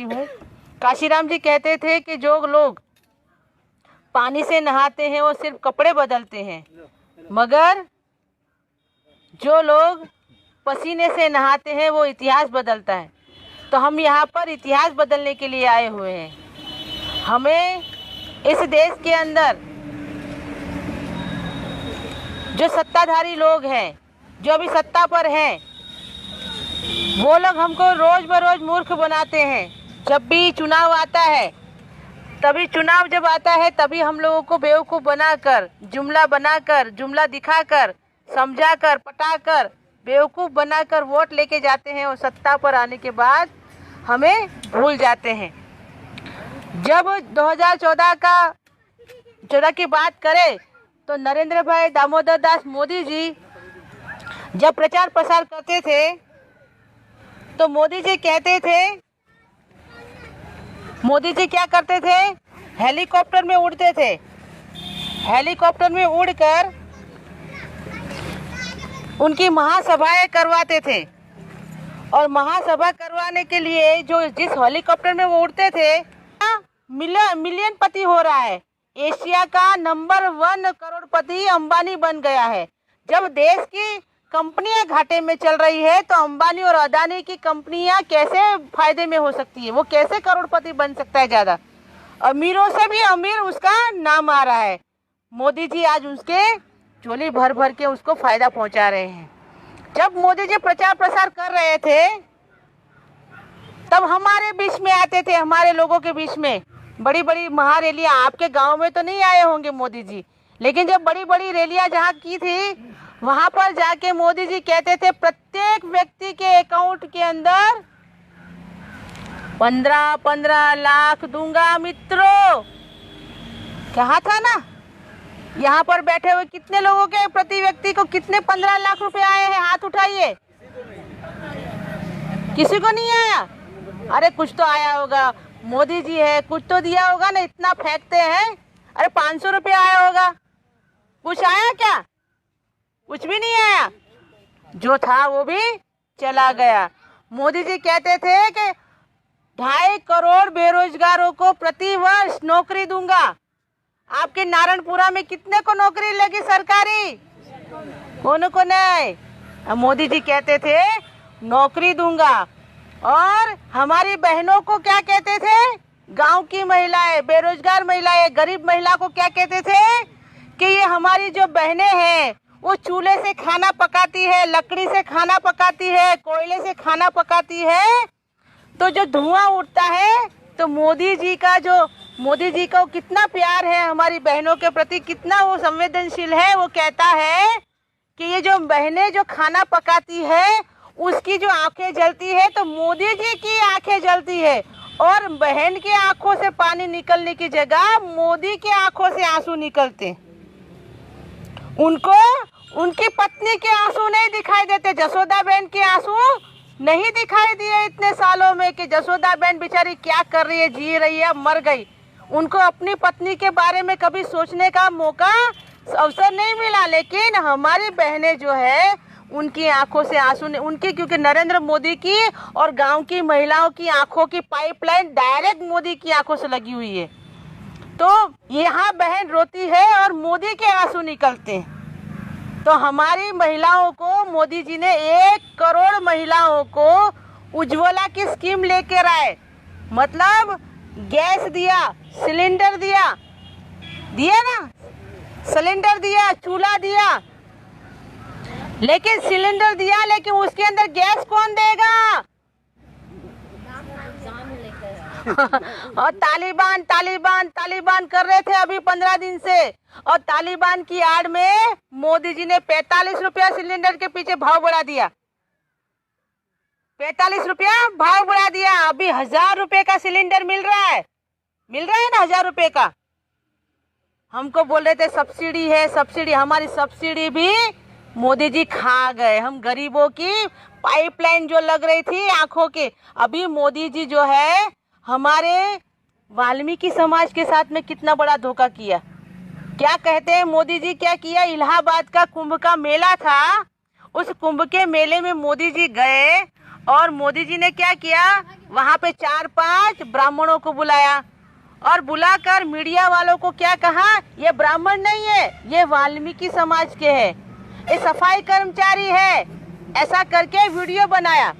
देती हूँ। काशीराम जी कहते थे कि जो लोग पानी से नहाते हैं वो सिर्फ कपड़े बदलते हैं, मगर जो लोग पसीने से नहाते हैं वो इतिहास बदलता है। तो हम यहाँ पर इतिहास बदलने के लिए आए हुए हैं। हमें इस देश के अंदर जो सत्ताधारी लोग हैं, जो अभी सत्ता पर हैं, वो लोग हमको रोज बरोज मूर्ख बनाते हैं। जब भी चुनाव आता है, चुनाव जब आता है तभी हम लोगों को बेवकूफ़ बनाकर, जुमला दिखाकर, समझाकर, पटाकर, बेवकूफ़ बनाकर वोट लेके जाते हैं और सत्ता पर आने के बाद हमें भूल जाते हैं। जब 2014 की बात करें तो नरेंद्र भाई दामोदर दास मोदी जी जब प्रचार प्रसार करते थे तो मोदी जी क्या करते थे? हेलीकॉप्टर में उड़ते थे। हेलीकॉप्टर में उड़कर उनकी महासभाएं करवाते थे और महासभा करवाने के लिए जिस हेलीकॉप्टर में वो उड़ते थे, मिलियन पति हो रहा है। एशिया का नंबर 1 करोड़पति अंबानी बन गया है। जब देश की कंपनियां घाटे में चल रही है तो अंबानी और अदानी की कंपनियां कैसे फायदे में हो सकती है? वो कैसे करोड़पति बन सकता है? ज़्यादा अमीरों से भी अमीर उसका नाम आ रहा है। मोदी जी आज उसके झोली भर भर के उसको फायदा पहुंचा रहे हैं। जब मोदी जी प्रचार प्रसार कर रहे थे तब हमारे बीच में आते थे, हमारे लोगों के बीच में बड़ी बड़ी महारैलियां। आपके गांव में तो नहीं आए होंगे मोदी जी, लेकिन जब बड़ी बड़ी रैलियां जहां की थी वहां पर जाके मोदी जी कहते थे प्रत्येक व्यक्ति के अकाउंट के अंदर 15-15 लाख दूंगा मित्रों। कहा था ना? यहाँ पर बैठे हुए कितने लोगों के प्रति व्यक्ति को कितने 15 लाख रुपए आए हैं? हाथ उठाइए। किसी को नहीं आया? अरे कुछ तो आया होगा, मोदी जी है, कुछ तो दिया होगा ना, इतना फेंकते हैं। अरे 500 रुपये आया होगा, कुछ आया क्या? कुछ भी नहीं आया। जो था वो भी चला गया। मोदी जी कहते थे कि 2.5 करोड़ बेरोजगारों को प्रति वर्ष नौकरी दूंगा। आपके नारायणपुरा में कितने को नौकरी लगी सरकारी? कौन को नहीं। मोदी जी कहते थे नौकरी दूंगा। और हमारी बहनों को क्या कहते थे? गांव की महिलाएं, बेरोजगार महिलाएं, गरीब महिला को क्या कहते थे कि ये हमारी जो बहनें हैं वो चूल्हे से खाना पकाती है, लकड़ी से खाना पकाती है, कोयले से खाना पकाती है। तो जो धुआं उठता है तो मोदी जी को कितना प्यार है हमारी बहनों के प्रति, कितना वो संवेदनशील है। वो कहता है कि ये जो बहनें जो खाना पकाती है उसकी जो आंखें जलती है तो मोदी जी की आंखें जलती है, और बहन की आंखों से पानी निकलने की जगह मोदी की आंखों से आंसू निकलते। उनको उनकी पत्नी के आंसू नहीं दिखाई देते। जसोदा बहन के आंसू नहीं दिखाई दिए इतने सालों में कि जसोदा बहन बेचारी क्या कर रही है, जी रही है, मर गई। उनको अपनी पत्नी के बारे में कभी सोचने का मौका, अवसर नहीं मिला। लेकिन हमारी बहनें जो है उनकी आंखों से आंसू ने, उनकी, क्योंकि नरेंद्र मोदी की और गांव की महिलाओं की आंखों की पाइपलाइन डायरेक्ट मोदी की आंखों से लगी हुई है। तो यहाँ बहन रोती है और मोदी के आंसू निकलते हैं। तो हमारी महिलाओं को मोदी जी ने 1 करोड़ महिलाओं को उज्ज्वला की स्कीम लेकर आए। मतलब गैस दिया, सिलेंडर दिया ना, सिलेंडर दिया, चूल्हा दिया, लेकिन सिलेंडर दिया, लेकिन उसके अंदर गैस कौन देगा? और तालिबान कर रहे थे अभी 15 दिन से। और तालिबान की आड़ में मोदी जी ने 45 रुपया सिलेंडर के पीछे भाव बढ़ा दिया। 45 रुपया भाव बढ़ा दिया। अभी 1000 रुपए का सिलेंडर मिल रहा है ना, 1000 रुपए का। हमको बोल रहे थे सब्सिडी है, सब्सिडी। हमारी सब्सिडी भी मोदी जी खा गए। हम गरीबों की पाइपलाइन जो लग रही थी आंखों के, अभी मोदी जी जो है हमारे वाल्मीकि समाज के साथ में कितना बड़ा धोखा किया। क्या कहते हैं मोदी जी, क्या किया? इलाहाबाद का कुंभ का मेला था, उस कुंभ के मेले में मोदी जी गए और मोदी जी ने क्या किया, वहाँ पे 4-5 ब्राह्मणों को बुलाया और बुलाकर मीडिया वालों को क्या कहा, ये ब्राह्मण नहीं है, ये वाल्मीकि समाज के हैं, ये सफाई कर्मचारी है। ऐसा करके वीडियो बनाया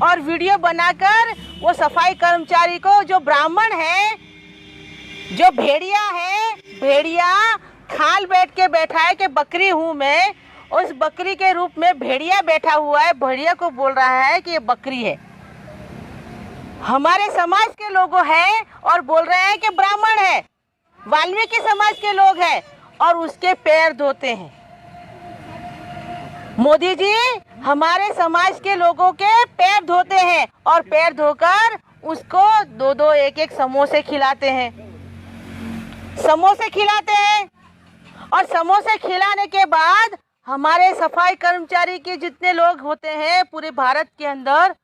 और वीडियो बनाकर वो सफाई कर्मचारी को, जो ब्राह्मण है, जो भेड़िया है, भेड़िया खाल बैठ के बैठा है कि बकरी हूँ मैं, उस बकरी के रूप में भेड़िया बैठा हुआ है, भेड़िया को बोल रहा है कि ये बकरी है। हमारे समाज के लोग हैं और बोल रहे हैं कि ब्राह्मण है, वाल्मीकि समाज के लोग हैं, और उसके पैर धोते हैं। मोदी जी हमारे समाज के लोगों के पैर धोते हैं और पैर धोकर उसको 2-2 1-1 समोसे खिलाते हैं, समोसे खिलाते हैं। और समोसे खिलाने के बाद हमारे सफाई कर्मचारी के जितने लोग होते हैं पूरे भारत के अंदर,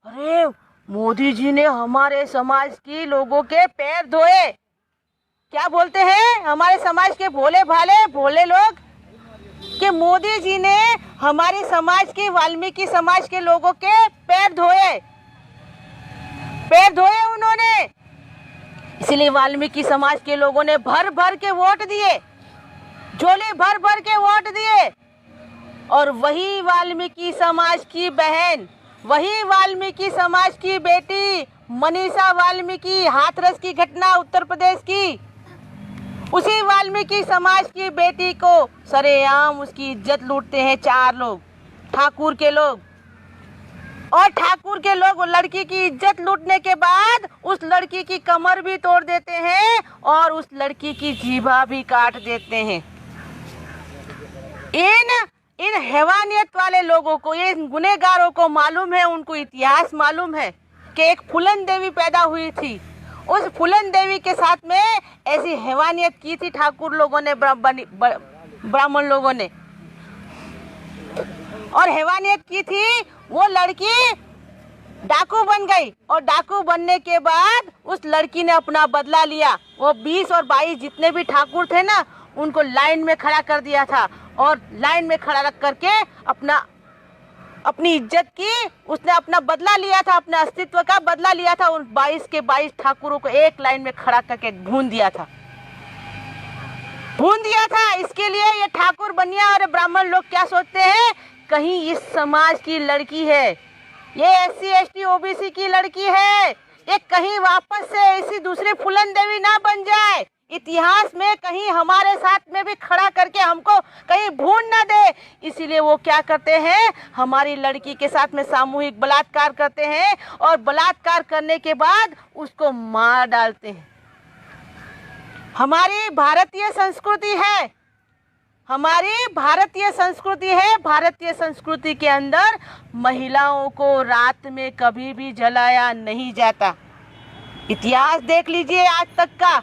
अरे मोदी जी ने हमारे समाज के लोगों के पैर धोए। क्या बोलते हैं हमारे समाज के भोले भाले भोले लोग कि मोदी जी ने हमारे समाज के, वाल्मीकि समाज के लोगों के पैर धोए, पैर धोए उन्होंने। इसलिए वाल्मीकि समाज के लोगों ने भर भर के वोट दिए, झोले भर भर के वोट दिए। और वही वाल्मीकि समाज की बहन, वही वाल्मीकि समाज की बेटी मनीषा वाल्मीकि, हाथरस की घटना उत्तर प्रदेश की, उसी वाल्मीकि समाज की बेटी को सरेआम उसकी इज्जत लूटते हैं 4 लोग, ठाकुर के लोग। और ठाकुर के लोग लड़की की इज्जत लूटने के बाद उस लड़की की कमर भी तोड़ देते हैं और उस लड़की की जीभा भी काट देते हैं। इन हैवानियत वाले लोगों को, ये गुनहगारों को मालूम है, उनको इतिहास मालूम है कि एक फूलन देवी पैदा हुई थी, उस फूलन देवी के साथ में ऐसी हैवानियत की थी ठाकुर लोगों ने, ब्राह्मण लोगों ने, और हैवानियत की थी। वो लड़की डाकू बन गई और डाकू बनने के बाद उस लड़की ने अपना बदला लिया। वो 20 और 22 जितने भी ठाकुर थे ना, उनको लाइन में खड़ा कर दिया था और लाइन में खड़ा रख करके अपनी इज्जत की, उसने अपना बदला लिया था, अपने अस्तित्व का बदला लिया था। उन 22 के 22 ठाकुरों को एक लाइन में खड़ा करके भून दिया था, भून दिया था। इसके लिए ये ठाकुर बनिया और ब्राह्मण लोग क्या सोचते हैं, कहीं इस समाज की लड़की है, ये SC ST OBC की लड़की है, ये कहीं वापस से ऐसी दूसरी फूलन देवी ना बन जाए, इतिहास में कहीं हमारे साथ में भी खड़ा करके हमको कहीं भून ना दे। इसीलिए वो क्या करते हैं, हमारी लड़की के साथ में सामूहिक बलात्कार करते हैं और बलात्कार करने के बाद उसको मार डालते हैं। हमारी भारतीय संस्कृति है, हमारी भारतीय संस्कृति है। भारतीय संस्कृति के अंदर महिलाओं को रात में कभी भी जलाया नहीं जाता। इतिहास देख लीजिए, आज तक का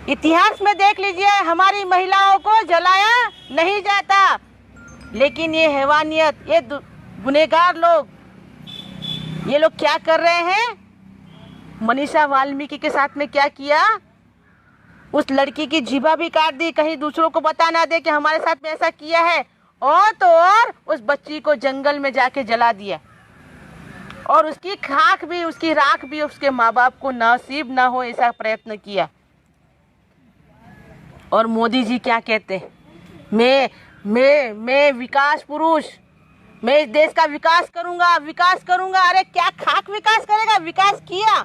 इतिहास में देख लीजिए, हमारी महिलाओं को जलाया नहीं जाता। लेकिन ये हैवानियत, ये गुनहगार लोग, ये लोग क्या कर रहे हैं, मनीषा वाल्मीकि के साथ में क्या किया, उस लड़की की जीभा भी काट दी, कहीं दूसरों को बता ना दे कि हमारे साथ में ऐसा किया है। और तो और उस बच्ची को जंगल में जाके जला दिया और उसकी खाक भी, उसकी राख भी उसके माँ बाप को नसीब ना हो, ऐसा प्रयत्न किया। और मोदी जी क्या कहते हैं, मैं विकास पुरुष, मैं इस देश का विकास करूंगा, विकास करूंगा। अरे क्या खाक विकास करेगा, विकास किया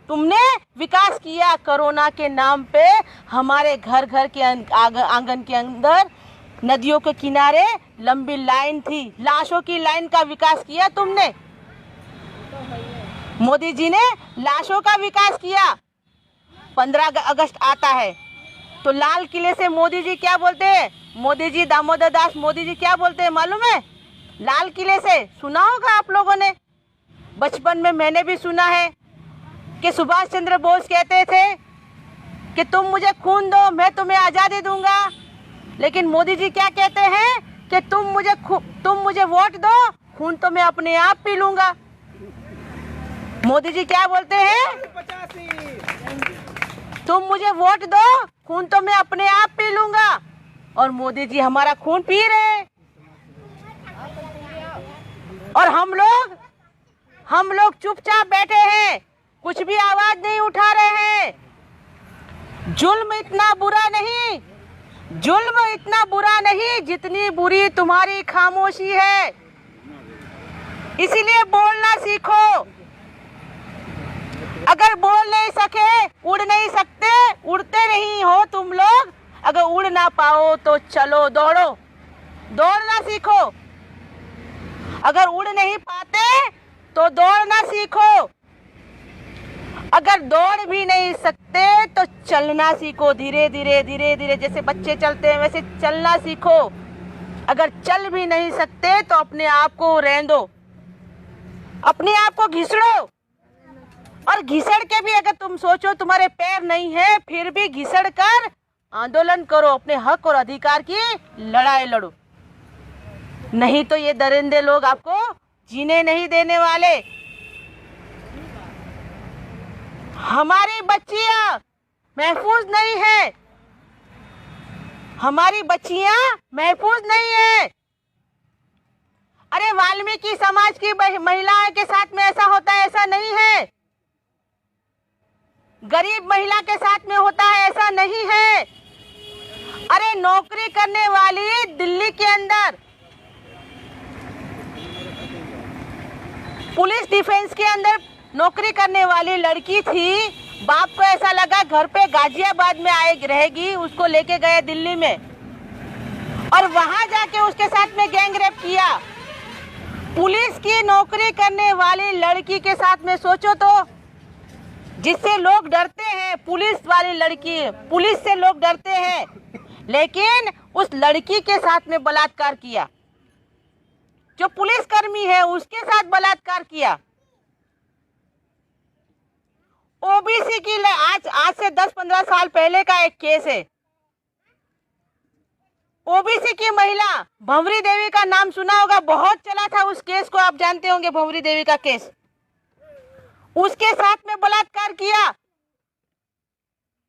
तुमने, विकास किया। कोरोना के नाम पे हमारे घर घर के आंगन के अंदर नदियों के किनारे लंबी लाइन थी, लाशों की लाइन का विकास किया तुमने। मोदी जी ने लाशों का विकास किया। 15 अगस्त आता है तो लाल किले से मोदी जी क्या बोलते हैं, मोदी जी, दामोदर दास मोदी जी क्या बोलते हैं मालूम है, लाल किले से सुना होगा आप लोगों ने, बचपन में मैंने भी सुना है कि सुभाष चंद्र बोस कहते थे कि तुम मुझे खून दो, मैं तुम्हें आज़ादी दूंगा। लेकिन मोदी जी क्या कहते हैं कि तुम मुझे वोट दो, खून तो मैं अपने आप पी लूंगा। मोदी जी क्या बोलते हैं, तुम मुझे वोट दो, खून तो मैं अपने आप पी लूंगा। और मोदी जी हमारा खून पी रहे हैं और हम लोग चुपचाप बैठे हैं, कुछ भी आवाज नहीं उठा रहे हैं। जुल्म इतना बुरा नहीं जितनी बुरी तुम्हारी खामोशी है। इसीलिए बोलना सीखो। अगर बोल नहीं सके, उड़ नहीं सकते, उड़ते नहीं हो तुम लोग, अगर उड़ ना पाओ तो चलो दौड़ना सीखो। अगर उड़ नहीं पाते तो दौड़ना सीखो। अगर दौड़ भी नहीं सकते तो चलना सीखो। धीरे धीरे जैसे बच्चे चलते हैं वैसे चलना सीखो। अगर चल भी नहीं सकते तो अपने आप को रहने दो, अपने आप को घिसड़ो। और घिसड़ के भी अगर तुम सोचो तुम्हारे पैर नहीं है, फिर भी घिसड़ कर आंदोलन करो, अपने हक और अधिकार की लड़ाई लड़ो। नहीं तो ये दरिंदे लोग आपको जीने नहीं देने वाले। हमारी बच्चियां महफूज नहीं है, हमारी बच्चियां महफूज नहीं है। अरे वाल्मीकि समाज की महिलाओं के साथ में ऐसा होता है, ऐसा नहीं है। गरीब महिला के साथ में होता है, ऐसा नहीं है। अरे नौकरी करने वाली दिल्ली के अंदर पुलिस डिफेंस के अंदर नौकरी करने वाली लड़की थी। बाप को ऐसा लगा घर पे गाजियाबाद में रहेगी, उसको लेके गए दिल्ली में और वहां जाके उसके साथ में गैंग रेप किया। पुलिस की नौकरी करने वाली लड़की के साथ में सोचो तो, जिससे लोग डरते हैं, पुलिस वाली लड़की, पुलिस से लोग डरते हैं, लेकिन उस लड़की के साथ में बलात्कार किया। जो पुलिसकर्मी है उसके साथ बलात्कार किया। ओबीसी की आज से 10-15 साल पहले का एक केस है। ओबीसी की महिला भंवरी देवी का नाम सुना होगा, बहुत चला था उस केस को, आप जानते होंगे भंवरी देवी का केस। उसके साथ में बलात्कार किया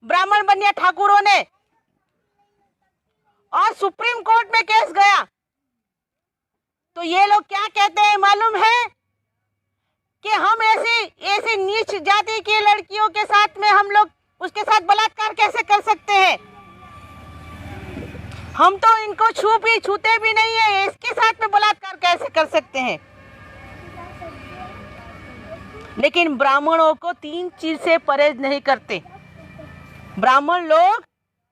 ब्राह्मण बनिया ठाकुरों ने और सुप्रीम कोर्ट में केस गया। तो ये लोग क्या कहते हैं मालूम है कि हम ऐसी नीच जाति की लड़कियों के साथ में हम लोग उसके साथ बलात्कार कैसे कर सकते हैं। हम तो इनको छूते भी नहीं है, इसके साथ में बलात्कार कैसे कर सकते हैं। लेकिन ब्राह्मणों को 3 चीज से परहेज नहीं करते। ब्राह्मण लोग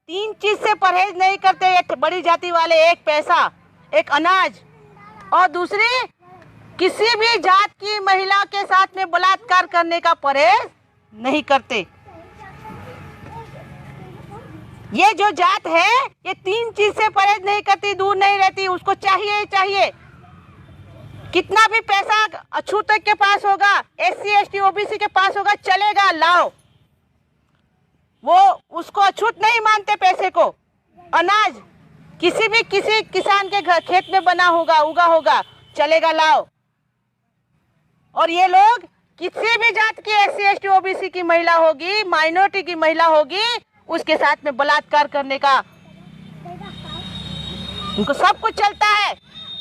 3 चीज से परहेज नहीं करते। एक बड़ी जाति वाले, एक पैसा, एक अनाज, और दूसरी किसी भी जात की महिला के साथ में बलात्कार करने का परहेज नहीं करते। ये जो जात है ये 3 चीज से परहेज नहीं करती, दूर नहीं रहती। उसको चाहिए कितना भी पैसा अछूतक के पास होगा, SC ST OBC के पास होगा, चलेगा, लाओ। वो उसको अछूत नहीं मानते पैसे को। अनाज किसी किसान के घर खेत में बना होगा, उगा होगा, चलेगा, लाओ। और ये लोग किसी भी जात की SC ST OBC की महिला होगी, माइनॉरिटी की महिला होगी, उसके साथ में बलात्कार करने का उनको सब कुछ चलता है।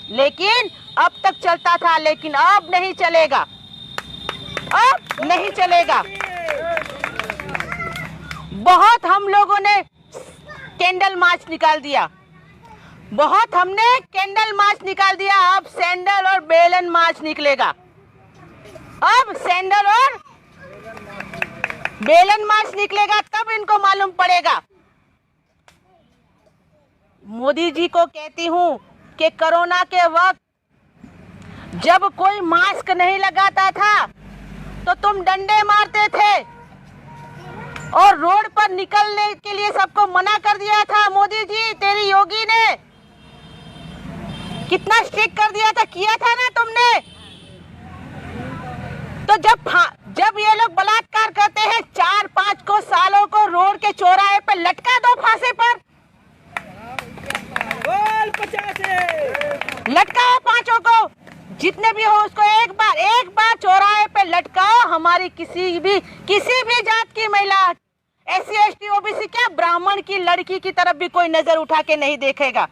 लेकिन अब तक चलता था, लेकिन अब नहीं चलेगा, अब नहीं चलेगा। बहुत हम लोगों ने कैंडल मार्च निकाल दिया, बहुत हमने कैंडल मार्च निकाल दिया। अब सैंडल और बेलन मार्च निकलेगा। अब सैंडल और बेलन मार्च निकलेगा, तब इनको मालूम पड़ेगा। मोदी जी को कहती हूँ कि कोरोना के वक्त जब कोई मास्क नहीं लगाता था तो तुम डंडे मारते थे और रोड पर निकलने के लिए सबको मना कर दिया था। मोदी जी, तेरी योगी ने कितना स्ट्रिक्ट कर दिया था, किया था ना तुमने। तो जब ये लोग बलात्कार करते हैं, 4-5 को सालों को रोड के चौराहे पर लटका दो, फांसी पर लटकाओ, 5 को, जितने भी हो उसको एक बार चौराहे पे लटकाओ। हमारी किसी भी जात की महिला, SC ST OBC क्या, ब्राह्मण की लड़की की तरफ भी कोई नजर उठा के नहीं देखेगा।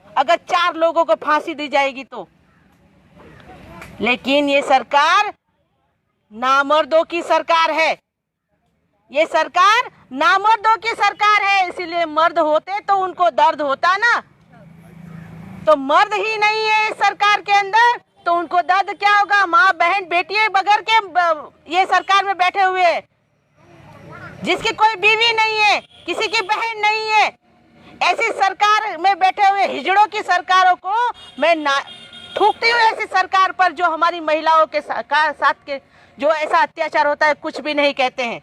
अगर 4 लोगों को फांसी दी जाएगी तो लेकिन ये सरकार नामर्दों की सरकार है। ये सरकार नामर्दों की सरकार है, इसीलिए मर्द होते तो उनको दर्द होता ना। तो मर्द ही नहीं है इस सरकार के अंदर तो उनको दर्द क्या होगा। माँ बहन बेटियां बगैर के ये सरकार में बैठे हुए हैं, जिसकी कोई बीवी नहीं है, किसी की बहन नहीं है, ऐसी सरकार में बैठे हुए हिजड़ों की सरकारों को मैं थूकती हूँ। ऐसी सरकार पर जो हमारी महिलाओं के साथ के जो ऐसा अत्याचार होता है कुछ भी नहीं कहते हैं।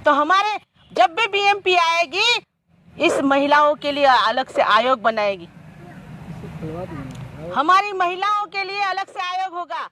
तो हमारे जब भी बीएमपी आएगी इस महिलाओं के लिए अलग से आयोग बनाएगी, हमारी महिलाओं के लिए अलग से आयोग होगा।